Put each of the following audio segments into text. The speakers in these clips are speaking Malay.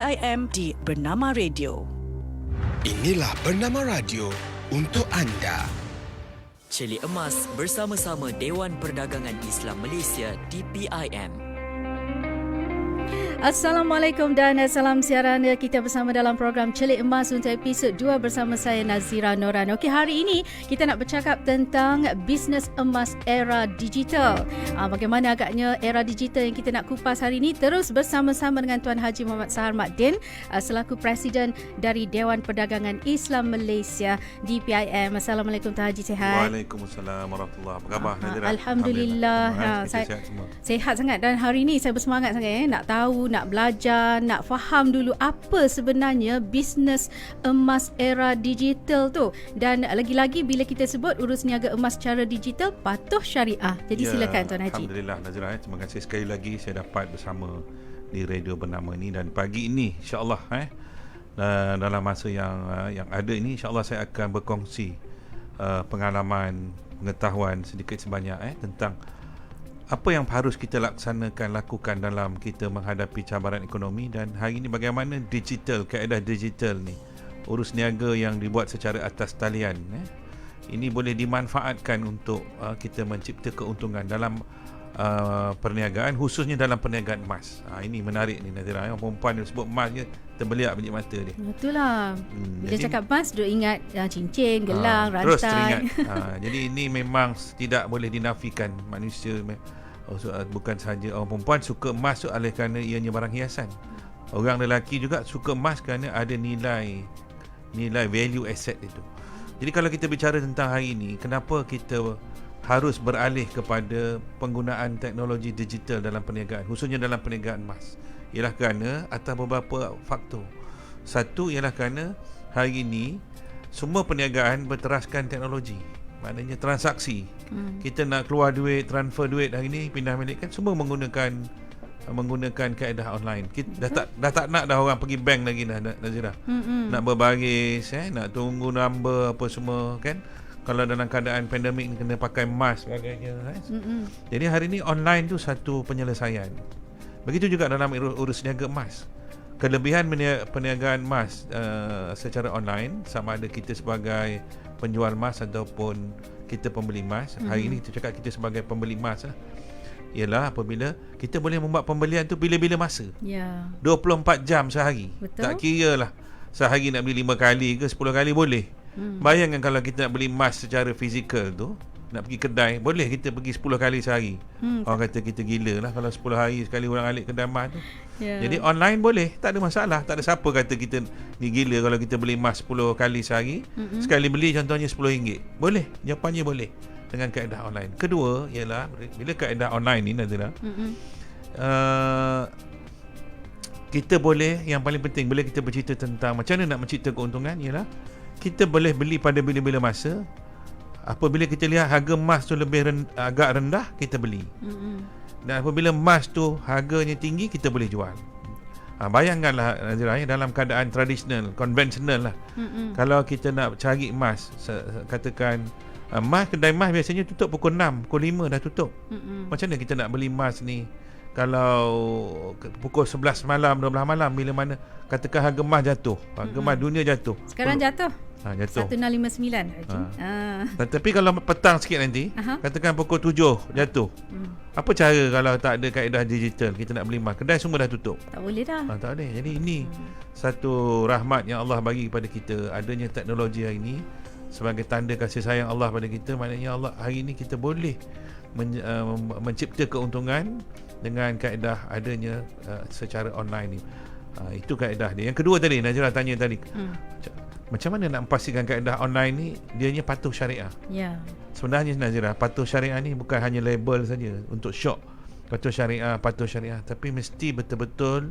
IM di Bernama Radio. Inilah Bernama Radio untuk anda. Celik Emas bersama-sama Dewan Perdagangan Islam Malaysia DPIM. Assalamualaikum dan salam siaran kita bersama dalam program Celik Emas untuk episod 2 bersama saya Nazira Noran. Okey, hari ini kita nak bercakap tentang bisnes emas era digital. Bagaimana agaknya era digital yang kita nak kupas hari ini, terus bersama-sama dengan Tuan Haji Muhammad Sahar Maddin selaku Presiden dari Dewan Perdagangan Islam Malaysia DPIM. Assalamualaikum Tuan Haji, sihat? Waalaikumsalam warahmatullahi wabarakatuh. Apa khabar Nazira? Alhamdulillah. Saya sihat semua. Sehat sangat, dan hari ini saya bersemangat sangat nak tahu, nak belajar, nak faham dulu apa sebenarnya bisnes emas era digital tu. Dan lagi-lagi bila kita sebut urus niaga emas secara digital, patuh syariah. Jadi silakan Tuan Haji. Alhamdulillah Nazira, terima kasih sekali lagi saya dapat bersama di radio bernama ini, dan pagi ini insya-Allah dalam masa yang ada ini, insya-Allah saya akan berkongsi pengalaman, pengetahuan sedikit sebanyak tentang apa yang harus kita lakukan dalam kita menghadapi cabaran ekonomi, dan hari ini bagaimana kaedah digital ni, urus niaga yang dibuat secara atas talian ini boleh dimanfaatkan untuk kita mencipta keuntungan dalam perniagaan, khususnya dalam perniagaan emas. Ini menarik ni Nazira. Perempuan dia sebut emas je terbeliak biji mata dia. Itulah. Bila cakap emas duk ingat cincin, gelang, rantai. Terus teringat. Jadi ini memang tidak boleh dinafikan. Manusia bukan sahaja orang perempuan suka emas tu oleh kerana ianya barang hiasan. Orang lelaki juga suka emas kerana ada nilai value asset itu. Jadi kalau kita bicara tentang hari ini, kenapa kita harus beralih kepada penggunaan teknologi digital dalam perniagaan, khususnya dalam perniagaan emas, ialah kerana atas beberapa faktor. Satu ialah kerana hari ini semua perniagaan berteraskan teknologi. Maknanya transaksi. Kita nak keluar duit, transfer duit hari ni, pindah milik kan, semua menggunakan kaedah online. Kita dah tak nak dah orang pergi bank lagi dah, Nazira. Nak berbaris, nak tunggu number apa semua kan. Kalau dalam keadaan pandemik ni kena pakai mask sebagainya. Jadi hari ni online tu satu penyelesaian. Begitu juga dalam urus niaga emas. Kelebihan perniagaan emas secara online, sama ada kita sebagai penjual emas ataupun kita pembeli emas. Hari ini kita cakap kita sebagai pembeli emas ialah apabila kita boleh membuat pembelian tu bila-bila masa. 24 jam sehari. Betul? Tak kira lah sehari nak beli 5 kali ke 10 kali boleh. Bayangkan kalau kita nak beli emas secara fizikal tu, nak pergi kedai, boleh kita pergi 10 kali sehari. Orang kata kita gila lah kalau 10 hari sekali orang alik kedai emas tu. Jadi online boleh, tak ada masalah. Tak ada siapa kata kita ni gila kalau kita beli emas 10 kali sehari. Sekali beli contohnya RM10. Boleh, jawapannya boleh dengan kaedah online. Kedua ialah bila kaedah online ni Nazira, kita boleh, yang paling penting bila kita bercerita tentang macam mana nak mencipta keuntungan, ialah kita boleh beli pada bila-bila masa. Apabila kita lihat harga emas tu agak rendah, kita beli. Dan apabila emas tu harganya tinggi, kita boleh jual. Bayangkanlah Nazira, dalam keadaan tradisional, konvensional lah. Kalau kita nak cari emas, katakan kedai emas biasanya tutup pukul 6, pukul 5 dah tutup. Macam mana kita nak beli emas ni kalau pukul 11 malam, 12 malam, bila mana katakan harga emas jatuh, harga emas dunia jatuh. Sekarang jatuh. Jatuh 1659. Tapi kalau petang sikit nanti, katakan pukul 7 jatuh. Apa cara kalau tak ada kaedah digital kita nak beli emas? Kedai semua dah tutup. Tak boleh dah. Tak boleh. Jadi ini satu rahmat yang Allah bagi kepada kita, adanya teknologi hari ini sebagai tanda kasih sayang Allah pada kita. Maknanya Allah hari ini kita boleh mencipta keuntungan dengan kaedah adanya secara online ni. Itu kaedah dia. Yang kedua tadi Nazira tanya tadi, macam mana nak memastikan kaedah online ni dianya patuh syariah? Sebenarnya Nazira, patuh syariah ni bukan hanya label saja untuk syok patuh syariah, tapi mesti betul-betul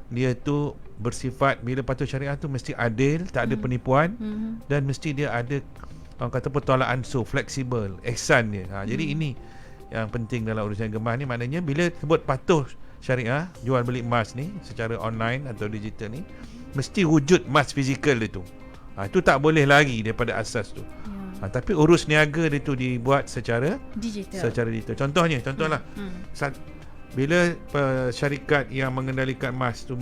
dia tu bersifat, bila patuh syariah tu mesti adil, tak ada penipuan, dan mesti dia ada orang kata pertolak ansur, fleksibel, ihsan dia. Jadi ini yang penting dalam urusan emas ni. Maknanya bila sebut patuh syariah, jual beli emas ni secara online atau digital ni, mesti wujud emas fizikal dia tu. Itu tak boleh lari daripada asas tu. Tapi urus niaga dia tu dibuat secara digital. Contohlah bila syarikat yang mengendalikan emas tu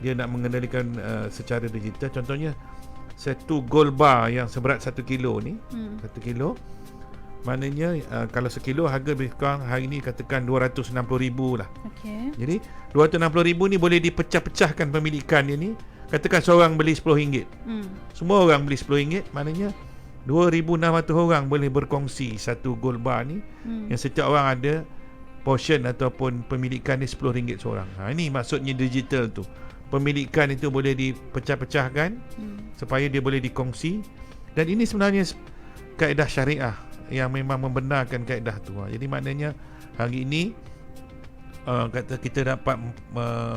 dia nak mengendalikan secara digital. Contohnya satu gold bar yang seberat 1 kilo ni, 1 kilo, maknanya kalau sekilo harga lebih kurang hari ni katakan 260,000 lah. Okey. Jadi 260,000 ni boleh dipecah-pecahkan pemilikan dia ni. Katakan seorang beli RM10. Semua orang beli RM10, maknanya 2,600 orang boleh berkongsi satu gold bar ni, yang setiap orang ada portion ataupun pemilikan ni RM10 seorang. Ini maksudnya digital tu. Pemilikan itu boleh dipecah-pecahkan supaya dia boleh dikongsi, dan ini sebenarnya kaedah syariah yang memang membenarkan kaedah tu. Jadi maknanya hari ini kata kita dapat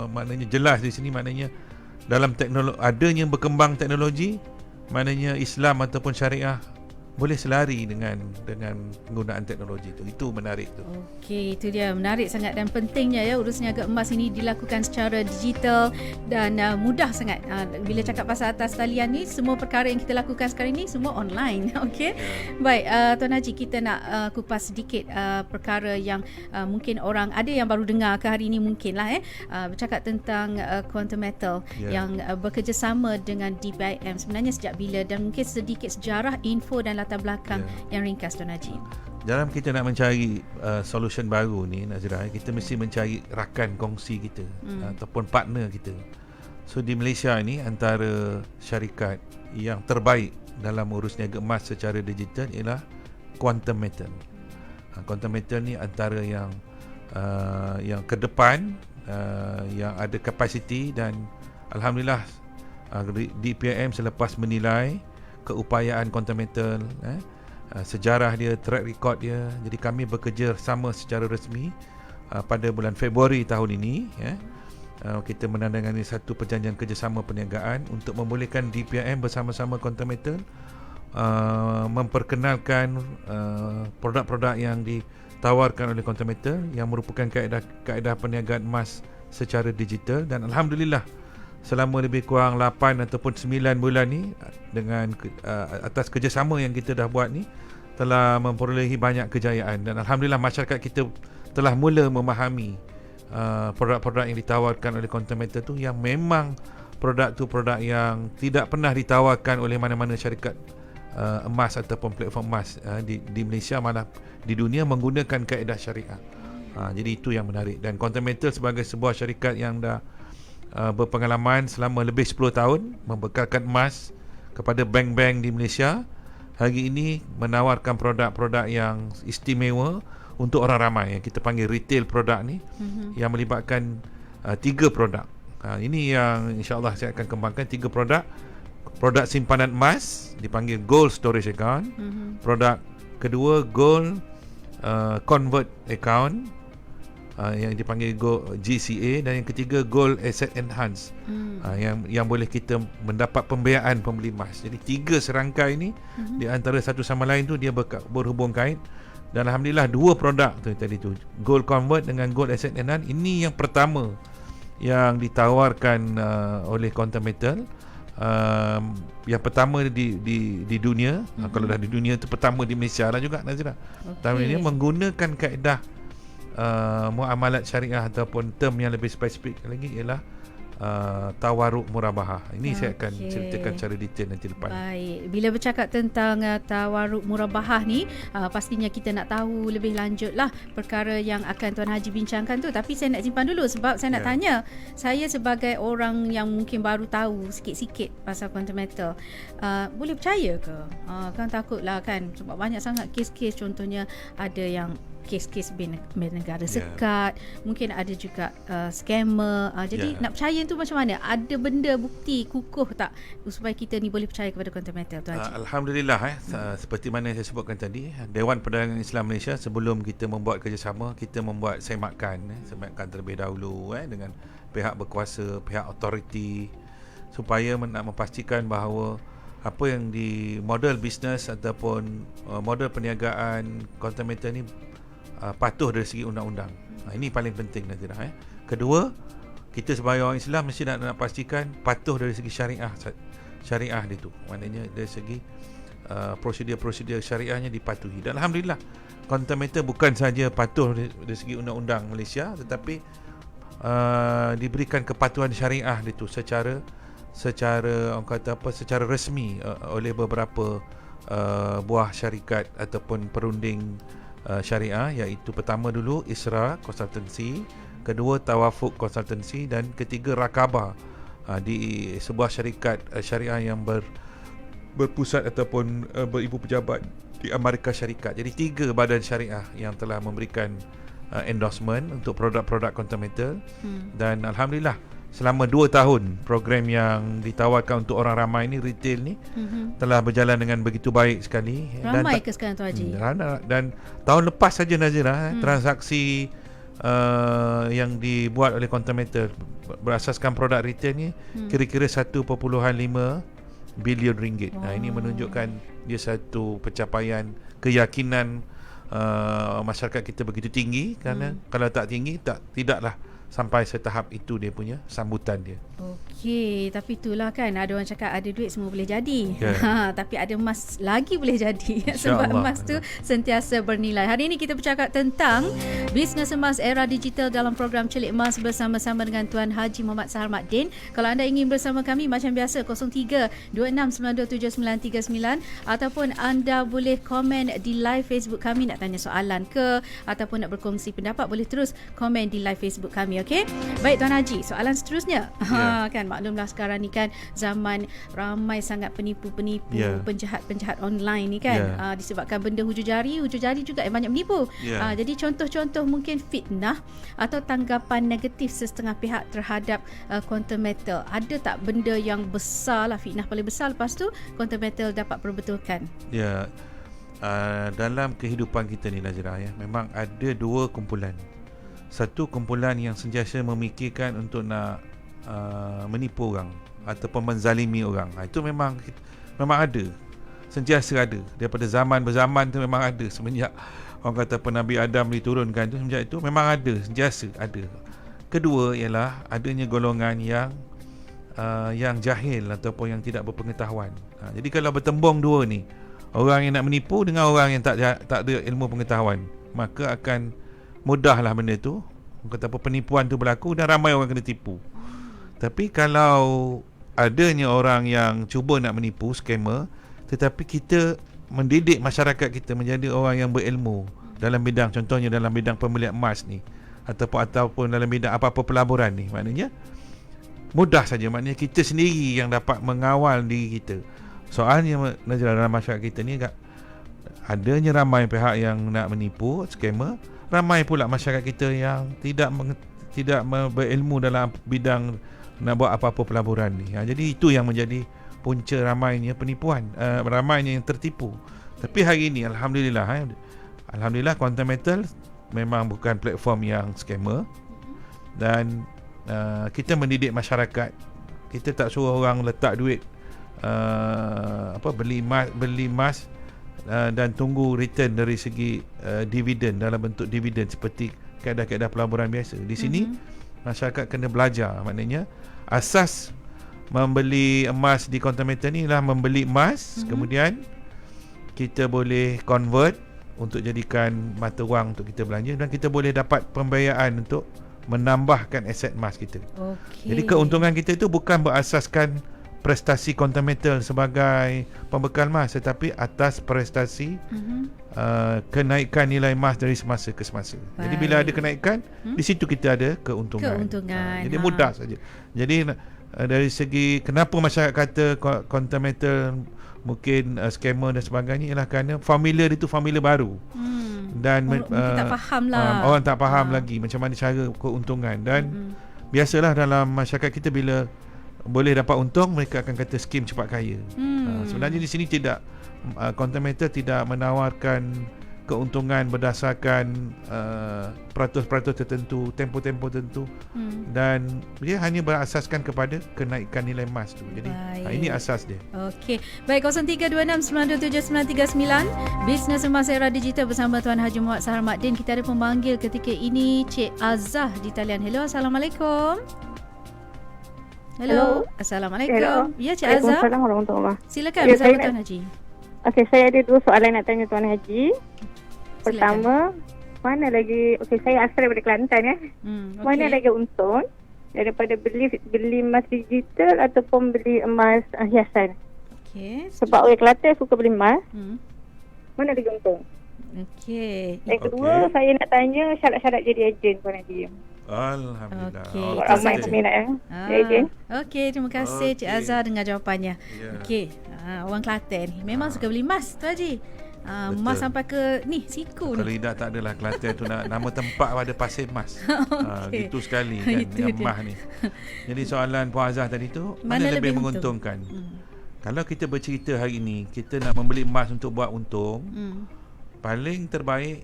maknanya jelas di sini, maknanya dalam teknologi, adanya berkembang teknologi, maknanya Islam ataupun syariah boleh selari dengan penggunaan teknologi itu. Itu menarik tu. Okey, itu dia, menarik sangat dan pentingnya ya urus niaga emas ini dilakukan secara digital dan mudah sangat. Bila cakap pasal atas talian ni, semua perkara yang kita lakukan sekarang ni semua online. Okey. Baik, Tuan Haji, kita nak kupas sedikit perkara yang mungkin orang ada yang baru dengar ke hari ini mungkinlah bercakap tentang quantum metal yang bekerjasama dengan DPIM. Sebenarnya sejak bila, dan mungkin sedikit sejarah, info dan latar belakang yang ringkas, Tuan Haji. Dalam kita nak mencari solution baru ni, Nazira, kita mesti mencari rakan kongsi kita ataupun partner kita. So di Malaysia ni, antara syarikat yang terbaik dalam urus niaga emas secara digital ialah Quantum Metal. Quantum Metal ni antara yang ke depan, yang ada kapasiti, dan alhamdulillah DPIM selepas menilai keupayaan Quantum Metal, sejarah dia, track record dia, jadi kami bekerja sama secara rasmi pada bulan Februari tahun ini. Kita menandatangani satu perjanjian kerjasama perniagaan untuk membolehkan DPIM bersama-sama Quantum Metal memperkenalkan produk-produk yang ditawarkan oleh Quantum Metal yang merupakan kaedah perniagaan emas secara digital. Dan alhamdulillah selama lebih kurang 8 ataupun 9 bulan ni, dengan atas kerjasama yang kita dah buat ni, telah memperolehi banyak kejayaan, dan alhamdulillah masyarakat kita telah mula memahami produk-produk yang ditawarkan oleh Quantum Metal tu, yang memang produk tu produk yang tidak pernah ditawarkan oleh mana-mana syarikat emas ataupun platform emas di Malaysia, malah di dunia, menggunakan kaedah syariah. Jadi itu yang menarik. Dan Quantum Metal sebagai sebuah syarikat yang dah berpengalaman selama lebih 10 tahun membekalkan emas kepada bank-bank di Malaysia, hari ini menawarkan produk-produk yang istimewa untuk orang ramai, yang kita panggil retail produk ni, yang melibatkan 3 produk. Ini yang insya-Allah saya akan kembangkan 3 produk. Produk simpanan emas dipanggil Gold Storage Account. Produk kedua Gold Convert Account yang dipanggil GCA, dan yang ketiga Gold Asset Enhance, yang boleh kita mendapat pembiayaan pembeli emas. Jadi 3 serangkai ini di antara satu sama lain tu dia berhubung kait, dan alhamdulillah 2 produk tu tadi tu, Gold Convert dengan Gold Asset Enhance, ini yang pertama yang ditawarkan oleh Quantum Metal, yang pertama di dunia. Kalau dah di dunia tu pertama di Malaysia lah juga, Nazira. Tahun ini menggunakan kaedah muamalat syariah, ataupun term yang lebih spesifik lagi ialah tawaruk murabahah. Ini saya akan ceritakan secara detail nanti lepas. Baik, bila bercakap tentang tawaruk murabahah ni, pastinya kita nak tahu lebih lanjut lah perkara yang akan Tuan Haji bincangkan tu. Tapi saya nak simpan dulu sebab saya nak tanya, saya sebagai orang yang mungkin baru tahu sikit-sikit pasal Quantum Metal, boleh percaya ke? Kan takutlah kan, sebab banyak sangat kes-kes, contohnya ada yang kes-kes negara sekat, mungkin ada juga scammer. Jadi nak percaya tu macam mana? Ada benda bukti kukuh tak supaya kita ni boleh percaya kepada Quantum Metal tu, Haji? Alhamdulillah, seperti mana yang saya sebutkan tadi, Dewan Perdagangan Islam Malaysia sebelum kita membuat kerjasama, kita membuat semakan terlebih dahulu dengan pihak berkuasa, pihak autoriti, supaya nak memastikan bahawa apa yang di model bisnes ataupun model perniagaan Quantum Metal ni patuh dari segi undang-undang. Ini paling penting nanti dah. Kedua, kita sebagai orang Islam mesti nak pastikan patuh dari segi syariah dia tu. Maknanya dari segi prosedur-prosedur syariahnya dipatuhi. Dan alhamdulillah Quantum Metal bukan saja patuh dari segi undang-undang Malaysia, tetapi diberikan kepatuhan syariah itu secara orang kata apa, secara rasmi oleh beberapa buah syarikat ataupun perunding syariah, iaitu pertama dulu Isra Consultancy, kedua Tawafuk Consultancy, dan ketiga Rakaba, di sebuah syarikat syariah yang berpusat ataupun beribu pejabat di Amerika Syarikat. Jadi 3 badan syariah yang telah memberikan endorsement untuk produk-produk Contometer. Dan Alhamdulillah selama 2 tahun program yang ditawarkan untuk orang ramai ni, retail ni, telah berjalan dengan begitu baik sekali. Ramai ke sekarang Tuan Haji? Dan tahun lepas saja Nazira, transaksi yang dibuat oleh Contometer berasaskan produk retail ni kira-kira 1.5 bilion ringgit. Ini menunjukkan dia satu pencapaian, keyakinan masyarakat kita begitu tinggi, kerana kalau tak tinggi tidaklah sampai setahap itu dia punya sambutan dia. Okey, tapi itulah kan, ada orang cakap ada duit semua boleh jadi. Tapi ada emas lagi boleh jadi. Sebab emas tu sentiasa bernilai. Hari ini kita bercakap tentang bisnes emas era digital dalam program Celik Emas bersama-sama dengan Tuan Haji Muhammad Sahar Maddin. Kalau anda ingin bersama kami macam biasa 03-26927939, ataupun anda boleh komen di live Facebook kami, nak tanya soalan ke ataupun nak berkongsi pendapat, boleh terus komen di live Facebook kami. Okey. Baik Tuan Haji, soalan seterusnya. Kan maklumlah sekarang ni kan zaman ramai sangat penipu-penipu, penjahat-penjahat online ni kan. Disebabkan benda hujung jari juga banyak menipu. Jadi contoh-contoh mungkin fitnah atau tanggapan negatif sesetengah pihak terhadap Quantum Metal. Ada tak benda yang besar lah, fitnah paling besar, lepas tu Quantum Metal dapat perbetulkan? Dalam kehidupan kita ni Nazira, memang ada 2 kumpulan. Satu kumpulan yang sentiasa memikirkan untuk nak menipu orang ataupun menzalimi orang. Itu memang ada, sentiasa ada daripada zaman berzaman tu, memang ada semenjak orang kata Nabi Adam diturunkan tu, semenjak itu memang ada, sentiasa ada. Kedua ialah adanya golongan yang jahil ataupun yang tidak berpengetahuan. Jadi kalau bertembung 2 ni, orang yang nak menipu dengan orang yang tak ada ilmu pengetahuan, maka akan mudahlah benda tu, kata apa, penipuan tu berlaku dan ramai orang kena tipu. Tapi kalau adanya orang yang cuba nak menipu, scammer, tetapi kita mendidik masyarakat kita menjadi orang yang berilmu dalam bidang, contohnya dalam bidang pembelian emas ni, ataupun dalam bidang apa-apa pelaburan ni, maknanya mudah saja, maknanya kita sendiri yang dapat mengawal diri kita. Soalnya dalam masyarakat kita ni adanya ramai pihak yang nak menipu, scammer. Ramai pula masyarakat kita yang tidak berilmu dalam bidang nak buat apa-apa pelaburan ni. Jadi itu yang menjadi punca ramainya penipuan, ramainya yang tertipu. Tapi hari ini Alhamdulillah Quantum Metal memang bukan platform yang scammer, dan kita mendidik masyarakat. Kita tak suruh orang letak duit beli emas dan tunggu return dari segi dividen, dalam bentuk dividen seperti kaedah-kaedah pelaburan biasa. Di sini masyarakat kena belajar, maknanya asas membeli emas di Quantum Metal ni lah membeli emas, kemudian kita boleh convert untuk jadikan mata wang untuk kita belanja, dan kita boleh dapat pembiayaan untuk menambahkan aset emas kita. Jadi keuntungan kita itu bukan berasaskan prestasi Quantum Metal sebagai pembekal emas, tetapi atas prestasi kenaikan nilai emas dari semasa ke semasa. Jadi bila ada kenaikan, di situ kita ada keuntungan. Jadi mudah saja. Jadi dari segi kenapa masyarakat kata Quantum Metal mungkin scammer dan sebagainya, ialah kerana formula itu formula baru. Dan tak faham lah. Orang tak faham lagi macam mana cara keuntungan. Dan biasalah dalam masyarakat kita, bila boleh dapat untung, mereka akan kata skim cepat kaya. Sebenarnya di sini tidak, Quantum Metal tidak menawarkan keuntungan berdasarkan peratus-peratus tertentu, tempoh-tempoh tertentu, dan dia hanya berasaskan kepada kenaikan nilai emas tu. Jadi ini asas dia. Okey. Baik, 0326927939 Bisnes Emas Era Digital bersama Tuan Haji Muhammad Sahar Maddin. Kita ada pemanggil ketika ini, Cik Azah di talian. Hello, Assalamualaikum. Hello. Assalamualaikum. Ya, Cik Azhar. Assalamualaikum warahmatullahi. Silakan bersama Tuan Haji. Okey, saya ada 2 soalan nak tanya Tuan Haji. Pertama, mana lagi, saya asal daripada Kelantan ya. Mana lagi untung daripada beli emas digital ataupun beli emas hiasan. Okey. Sebab orang Kelantan suka beli emas. Mana lagi untung? Okey. Yang kedua, saya nak tanya syarat-syarat jadi ejen Puan Haji. Alhamdulillah. Okey. Ramai yang peminat ya. Jadi ejen. Okey, terima kasih Cik Azhar dengar jawapannya. Ya. Okey. Orang Kelantan ni memang suka beli emas tu Haji. Emas sampai ke ni siku Kalau ni. Ida tak adalah Kelantan tu nama tempat pada Pasir Emas. Okey. Gitu sekali kan Itu dengan dia. emas ni. Jadi soalan Puan Azhar tadi tu mana lebih menguntungkan? Kalau kita bercerita hari ini kita nak membeli emas untuk buat untung, paling terbaik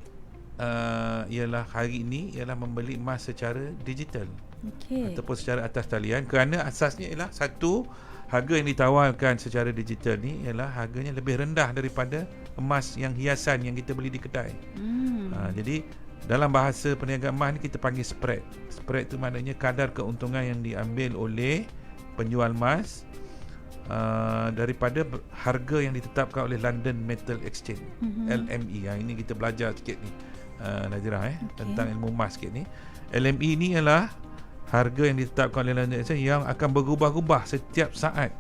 ialah hari ini ialah membeli emas secara digital. Okey. Ataupun secara atas talian, kerana asasnya ialah satu, harga yang ditawarkan secara digital ni ialah harganya lebih rendah daripada emas yang hiasan yang kita beli di kedai. Jadi dalam bahasa perniagaan emas ni kita panggil spread. Spread tu maknanya kadar keuntungan yang diambil oleh penjual emas daripada harga yang ditetapkan oleh London Metal Exchange, LME. Ini kita belajar sikit ni Nazira tentang ilmu emas sikit ni. LME ni ialah harga yang ditetapkan oleh London Exchange yang akan berubah-ubah setiap saat.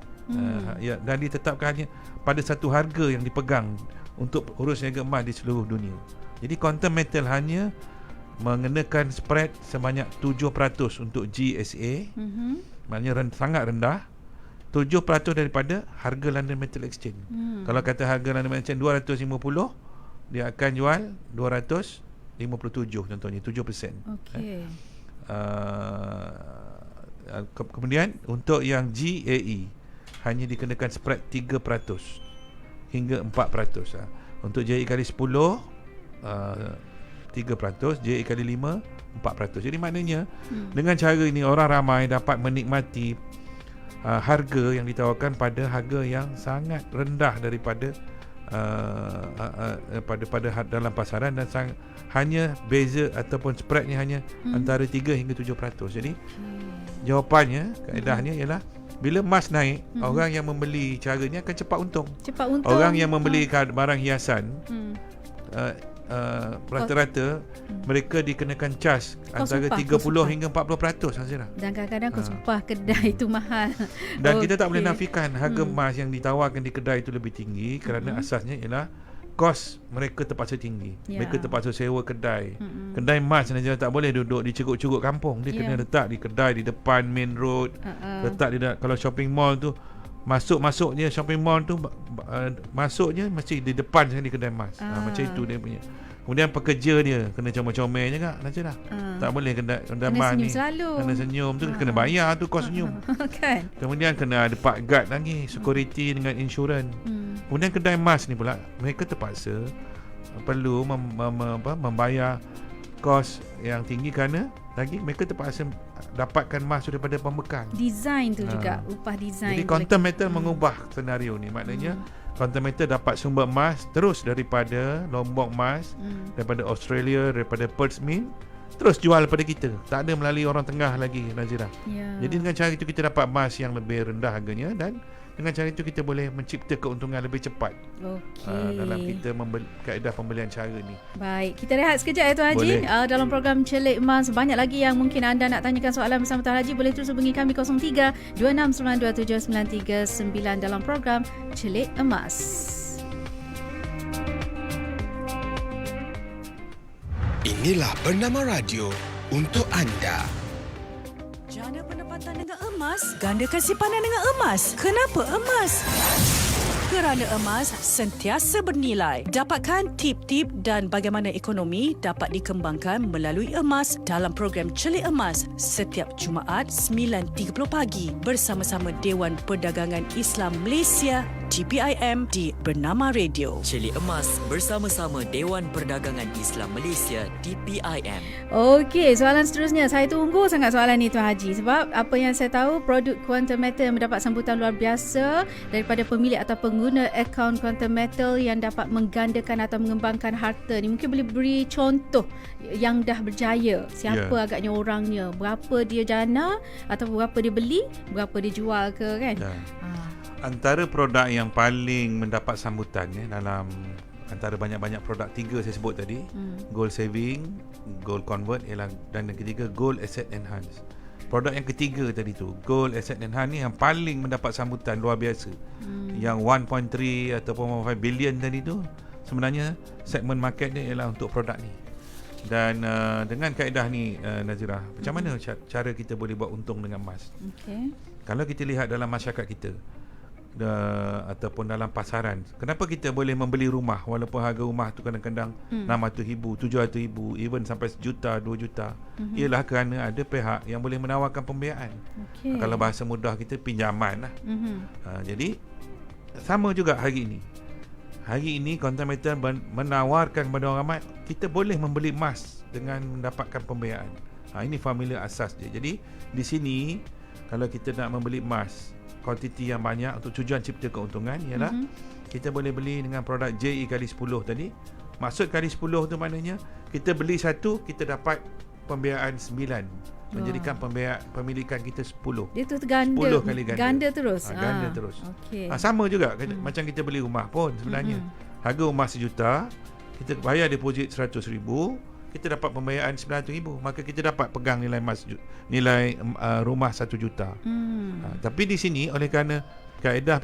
Dan ditetapkan hanya pada satu harga yang dipegang untuk urus niaga emas di seluruh dunia. Jadi Quantum Metal hanya mengenakan spread sebanyak 7% untuk GSA. Maknanya sangat rendah. 7% daripada harga London Metal Exchange. Kalau kata harga London Metal Exchange 250, dia akan jual 257 contohnya, 7%. Okey. Kemudian untuk yang GAE hanya dikenakan spread 3% hingga 4%. Untuk GAE kali 10 3%, GAE kali 5 4%. Jadi maknanya dengan cara ini orang ramai dapat menikmati harga yang ditawarkan pada harga yang sangat rendah daripada pada dalam pasaran, dan hanya beza ataupun spreadnya hanya antara 3 hingga 7%. Jadi jawapannya, kaedahnya ialah bila emas naik, orang yang membeli caranya akan cepat untung. Orang yang membeli barang hiasan rata-rata mereka dikenakan cas antara 30 hingga 40%, Hazira. Dan kadang-kadang kau sumpah kedai itu mahal. Dan kita tak boleh nafikan harga emas yang ditawarkan di kedai itu lebih tinggi kerana asasnya ialah kos mereka terpaksa tinggi. Mereka terpaksa sewa kedai. Kedai emas Nazira tak boleh duduk di ceruk-ceruk kampung. Dia kena letak di kedai di depan main road. Letak di kalau shopping mall tu, masuknya shopping mall tu masuknya mesti di depan sekali kedai emas. Macam itu dia punya. Kemudian pekerja dia kena comel-comel je Nazira. Tak boleh kedai emas ni kena senyum tu, kena bayar tu kos senyum. Kan? Kemudian kena ada park guard lagi, security dengan insurans. Kemudian kedai emas ni pula mereka terpaksa perlu membayar kos yang tinggi kerana lagi mereka terpaksa dapatkan emas daripada pembekal. Design tu juga, upah design. Jadi Quantum Metal mengubah senario ni. Maknanya Quantum Metal dapat sumber emas terus daripada Lombok Emas, daripada Australia, daripada Perth Mint, terus jual pada kita. Tak ada melalui orang tengah lagi, Nazira. Jadi dengan cara itu kita dapat emas yang lebih rendah harganya, dan dengan cara itu kita boleh mencipta keuntungan lebih cepat dalam kita kaedah pembelian cara ni. Baik, kita rehat sekejap ya Tuan Haji. Dalam program Celik Emas, banyak lagi yang mungkin anda nak tanyakan soalan bersama Tuan Haji. Boleh terus hubungi kami 03 26927939 dalam program Celik Emas. Inilah Bernama Radio untuk anda. Jana pendapatan dengan emas, gandakan simpanan dengan emas. Kenapa emas? Kerana emas sentiasa bernilai. Dapatkan tip-tip dan bagaimana ekonomi dapat dikembangkan melalui emas dalam program Celik Emas setiap Jumaat 9.30 pagi bersama-sama Dewan Perdagangan Islam Malaysia TPIM di Bernama Radio. Celik Emas bersama-sama Dewan Perdagangan Islam Malaysia TPIM. Okey, soalan seterusnya. Saya tunggu sangat soalan ni Tuan Haji, sebab apa yang saya tahu, produk Quantum Metal mendapat sambutan luar biasa daripada pemilik atau pengguna akaun Quantum Metal yang dapat menggandakan atau mengembangkan harta ni. Mungkin boleh beri contoh yang dah berjaya. Siapa agaknya orangnya, berapa dia jana atau berapa dia beli, berapa dia jual ke kan? Antara produk yang paling mendapat sambutan dalam antara banyak-banyak produk, 3 saya sebut tadi, gold saving, gold convert ialah, dan yang ketiga gold asset enhance. Produk yang ketiga tadi tu, gold asset enhance ni yang paling mendapat sambutan luar biasa. Yang 1.3 ataupun 1.5 billion tadi tu, sebenarnya segmen market dia ialah untuk produk ni. Dan dengan kaedah ni, Nazira, macam mana cara kita boleh buat untung dengan emas? Kalau kita lihat dalam masyarakat kita, ataupun dalam pasaran, kenapa kita boleh membeli rumah walaupun harga rumah tu kadang-kadang 600,000, 700,000, even sampai 1 juta, 2 juta, ialah kerana ada pihak yang boleh menawarkan pembiayaan. Kalau bahasa mudah kita, pinjaman lah. Jadi sama juga hari ini Contometer menawarkan kepada orang ramai, kita boleh membeli emas dengan mendapatkan pembiayaan. Ini formula asas dia. Jadi di sini kalau kita nak membeli emas kuantiti yang banyak untuk tujuan cipta keuntungan, ialah kita boleh beli dengan produk JE kali 10 tadi. Maksud kali 10 tu maknanya kita beli satu, kita dapat pembiayaan 9, menjadikan pemilikan kita 10. Dia tu ganda, 10 kali ganda. Ganda terus. Ganda terus. Okay. Sama juga macam kita beli rumah pun sebenarnya. Harga rumah 1 juta, kita bayar deposit 100,000, kita dapat pembiayaan 900,000, maka kita dapat pegang nilai emas, nilai rumah 1 juta. Tapi di sini oleh kerana kaedah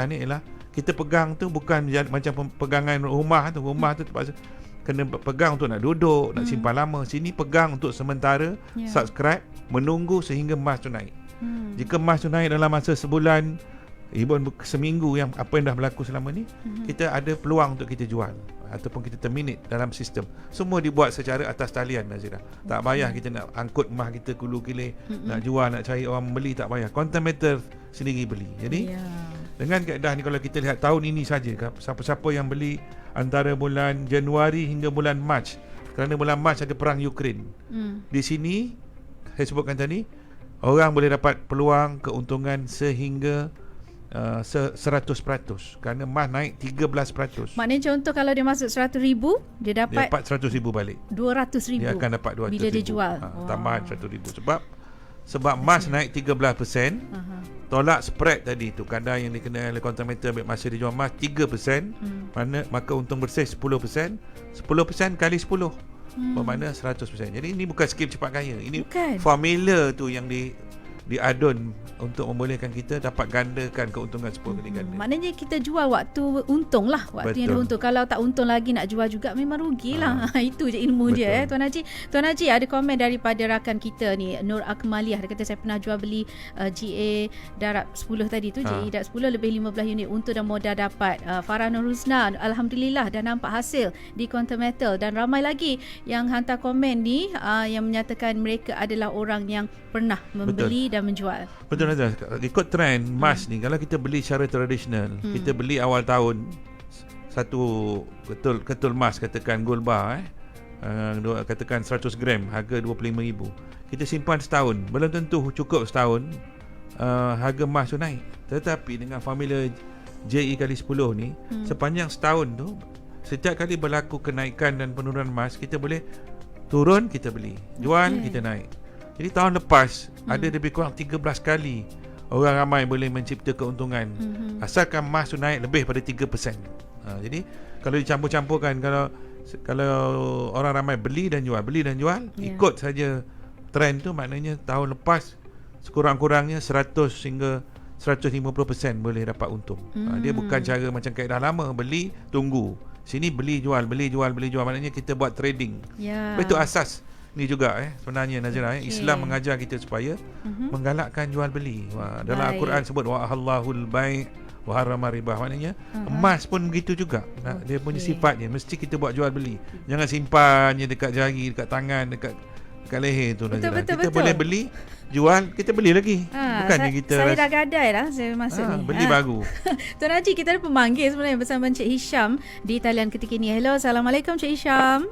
ni ialah kita pegang tu bukan macam pegangan rumah tu terpaksa kena pegang untuk nak duduk, nak simpan lama. Sini pegang untuk sementara, subscribe, menunggu sehingga emas tu naik. Jika emas tu naik dalam masa sebulan, even seminggu, yang apa yang dah berlaku selama ni, kita ada peluang untuk kita jual ataupun kita terminate dalam sistem. Semua dibuat secara atas talian, Nazira. Tak payah kita nak angkut emas kita kulu kilih, nak jual, nak cari orang membeli, tak payah. Contometer sendiri beli. Jadi dengan kaedah ni, kalau kita lihat tahun ini saja, siapa-siapa yang beli antara bulan Januari hingga bulan Mac, kerana bulan Mac ada perang Ukraine. Di sini saya sebutkan tadi, orang boleh dapat peluang keuntungan sehingga 100%, kerana emas naik 13%. Maknanya contoh kalau dia masuk 100,000, dia dapat 100,000 balik. 200,000. Dia akan dapat 200,000 bila dia jual. Tambahan 100,000. Sebab emas naik 13%, tolak spread tadi tu, kadar yang dikenai oleh Contometer masa dia jual emas 3%, maka untung bersih 10%. 10% kali 10 bermakna 100%. Jadi ini bukan skip cepat kaya. Ini formula tu yang diadun untuk membolehkan kita dapat gandakan keuntungan 10 kali ganda. Maknanya kita jual waktu untung lah. Waktu yang untung. Kalau tak untung lagi nak jual juga, memang rugilah. Itu je ilmu dia, Tuan Haji. Tuan Haji, ada komen daripada rakan kita ni, Nur Akmaliah. Dia kata saya pernah jual beli GA darab 10 tadi tu, GA darab 10 lebih 15 unit untung dan modal dapat. Farah Nur Husna, alhamdulillah dah nampak hasil di Contometer. Dan ramai lagi yang hantar komen ni yang menyatakan mereka adalah orang yang pernah membeli dan menjual. Betul, Nazar. Ikut trend emas ni, kalau kita beli secara tradisional, kita beli awal tahun satu ketul emas, katakan gold bar, katakan 100 gram, harga 25,000. Kita simpan setahun, belum tentu cukup setahun harga emas tu naik. Tetapi dengan formula JE kali 10 ni, sepanjang setahun tu, setiap kali berlaku kenaikan dan penurunan emas, kita boleh turun, kita beli, jual, kita naik. Jadi tahun lepas ada lebih kurang 13 kali orang ramai boleh mencipta keuntungan asalkan emas tu naik lebih pada 3%. Jadi kalau dicampur-campurkan, kalau orang ramai beli dan jual, ikut saja trend tu, maknanya tahun lepas sekurang-kurangnya 100 hingga 150% boleh dapat untung. Dia bukan cara macam kaedah lama, beli tunggu, sini beli jual, maknanya kita buat trading. Betul asas ni juga sebenarnya, Nazira, Islam mengajar kita supaya menggalakkan jual beli. Dalam Al-Quran sebut wa ahallahul bai' wa harrama riba, maknanya emas pun begitu juga. Dia punya sifatnya mesti kita buat jual beli. Jangan simpannya dekat jari, dekat tangan, dekat leher tu, Nazira. Kita boleh beli, jual, kita beli lagi. Bukannya kita saya dah gadai dah saya masuk ni. Beli baru. Tuan Haji, kita ada pemanggil sebenarnya bersama Encik Hisham di talian ketika ini. Hello, Assalamualaikum Encik Hisham.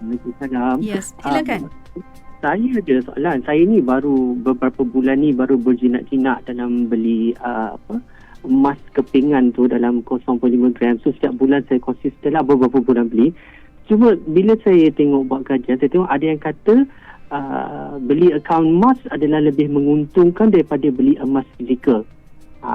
Waalaikumsalam. Yes, silakan. Saya ada soalan. Saya ni baru beberapa bulan ni baru berjinak-jinak dalam beli emas kepingan tu dalam 0.5 gram. So setiap bulan saya konsisten lah beberapa bulan beli. Cuma bila saya tengok buat kajian, saya tengok ada yang kata beli akaun emas adalah lebih menguntungkan daripada beli emas fizikal.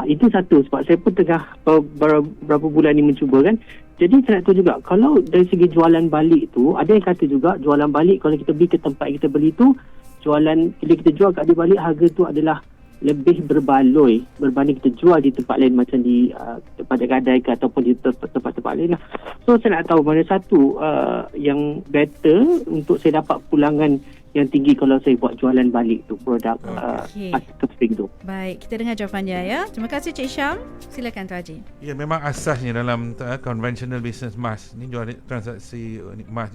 Itu satu, sebab saya pun tengah beberapa bulan ni mencuba kan. Jadi saya nak tahu juga, kalau dari segi jualan balik tu, ada yang kata juga jualan balik kalau kita beli ke tempat yang kita beli tu, jualan bila kita jual kat dia balik, harga tu adalah lebih berbaloi berbanding kita jual di tempat lain macam di tempat kedai ke ataupun di tempat-tempat lain lah. So saya nak tahu mana satu yang better untuk saya dapat pulangan yang tinggi kalau saya buat jualan balik tu produk keping tu. Baik, kita dengar jawapannya ya. Terima kasih Cik Syam. Silakan Tuan Haji. Ya, memang asasnya dalam conventional business emas ni, jual transaksi emas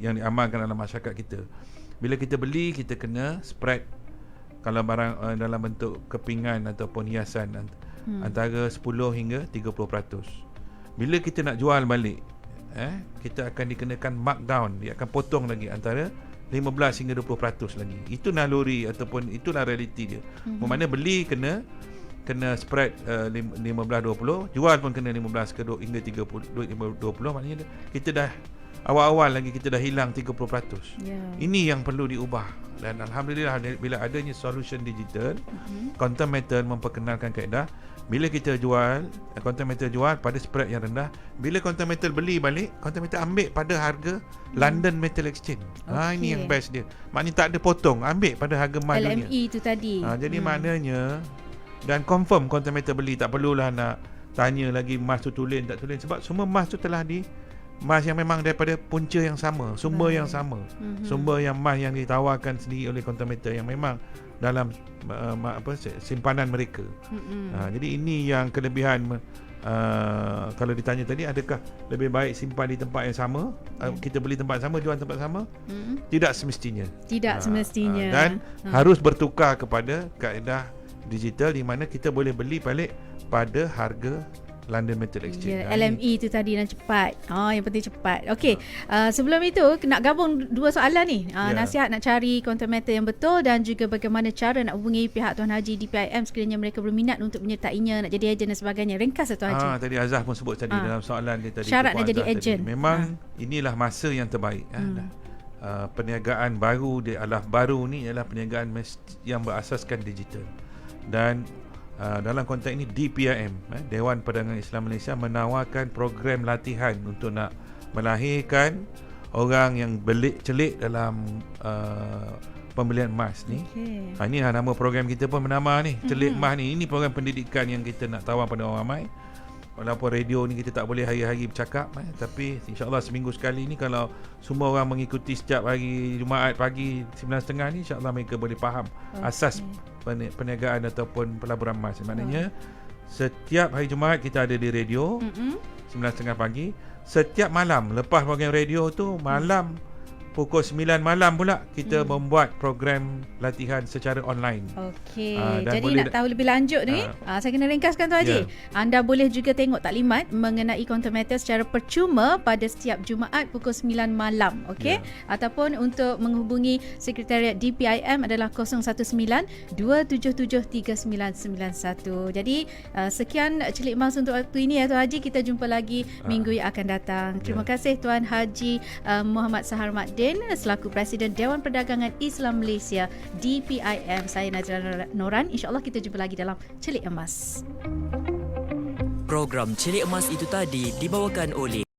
yang diamalkan dalam masyarakat kita. Bila kita beli, kita kena spread kalau barang dalam bentuk kepingan ataupun hiasan antara 10 hingga 30%. Bila kita nak jual balik, kita akan dikenakan markdown, dia akan potong lagi antara 15 hingga 20% lagi. Itu naluri ataupun itulah realiti dia. Bermakna beli kena spread 15-20, jual pun kena 15 ke 20 hingga 30-20. Maknanya kita dah awal-awal lagi kita dah hilang 30%. Ini yang perlu diubah. Dan alhamdulillah bila adanya solution digital, Quantum Metal memperkenalkan kaedah bila kita jual, Quantum Metal jual pada spread yang rendah. Bila Quantum Metal beli balik, Quantum Metal ambil pada harga London Metal Exchange. Ini yang best dia. Maknanya tak ada potong, ambil pada harga emas dunia. LME tu tadi. Jadi maknanya, dan confirm Quantum Metal beli, tak perlulah nak tanya lagi emas tu tulen tak tulen, sebab semua emas tu telah emas yang memang daripada punca yang sama, sumber yang sama. Sumber yang emas yang ditawarkan sendiri oleh Quantum Metal yang memang dalam simpanan mereka. Jadi ini yang kelebihan. Kalau ditanya tadi, adakah lebih baik simpan di tempat yang sama, kita beli tempat sama, jual tempat sama? Tidak semestinya. Tidak semestinya. Dan harus bertukar kepada kaedah digital di mana kita boleh beli balik pada harga London Metal Exchange. LME tu tadi dan cepat. Yang penting cepat. Okey, sebelum itu nak gabung dua soalan ni. Nasihat nak cari Quantum Metal yang betul dan juga bagaimana cara nak hubungi pihak Tuan Haji DPIM sekiranya mereka berminat untuk menyertainya, nak jadi ejen dan sebagainya. Ringkas Tuan Haji. Tadi Azhar pun sebut tadi dalam soalan dia tadi. Syarat nak jadi ejen. Memang inilah masa yang terbaik. Perniagaan baru baru ni ialah perniagaan yang berasaskan digital. Dan dalam konteks ini DPIM, Dewan Perdagangan Islam Malaysia menawarkan program latihan untuk nak melahirkan orang yang celik dalam pembelian emas ni. Ini nama program kita pun bernama ni, Celik Emas ni. Ini program pendidikan yang kita nak tawar pada orang ramai. Walaupun radio ni kita tak boleh hari-hari bercakap, tapi insyaAllah seminggu sekali ni kalau semua orang mengikuti setiap hari Jumaat pagi 9.30 ni, insyaAllah mereka boleh faham asas perniagaan ataupun pelaburan emas. Maknanya setiap hari Jumaat kita ada di radio 9.30 pagi. Setiap malam lepas program radio tu, malam pukul 9 malam pula kita membuat program latihan secara online. Okey. Jadi nak tahu lebih lanjut ni, saya kena ringkaskan Tuan Haji. Anda boleh juga tengok taklimat mengenai Quantum Metal secara percuma pada setiap Jumaat pukul 9 malam. Okey. Ataupun untuk menghubungi Sekretariat DPIM adalah 019-277-3991. Jadi sekian Celik Emas untuk waktu ini ya Tuan Haji. Kita jumpa lagi minggu yang akan datang. Terima kasih Tuan Haji Muhammad Sahar Maddin selaku Presiden Dewan Perdagangan Islam Malaysia DPIM. Saya Nazira Noran. InsyaAllah kita jumpa lagi dalam Celik Emas. Program Celik Emas itu tadi dibawakan oleh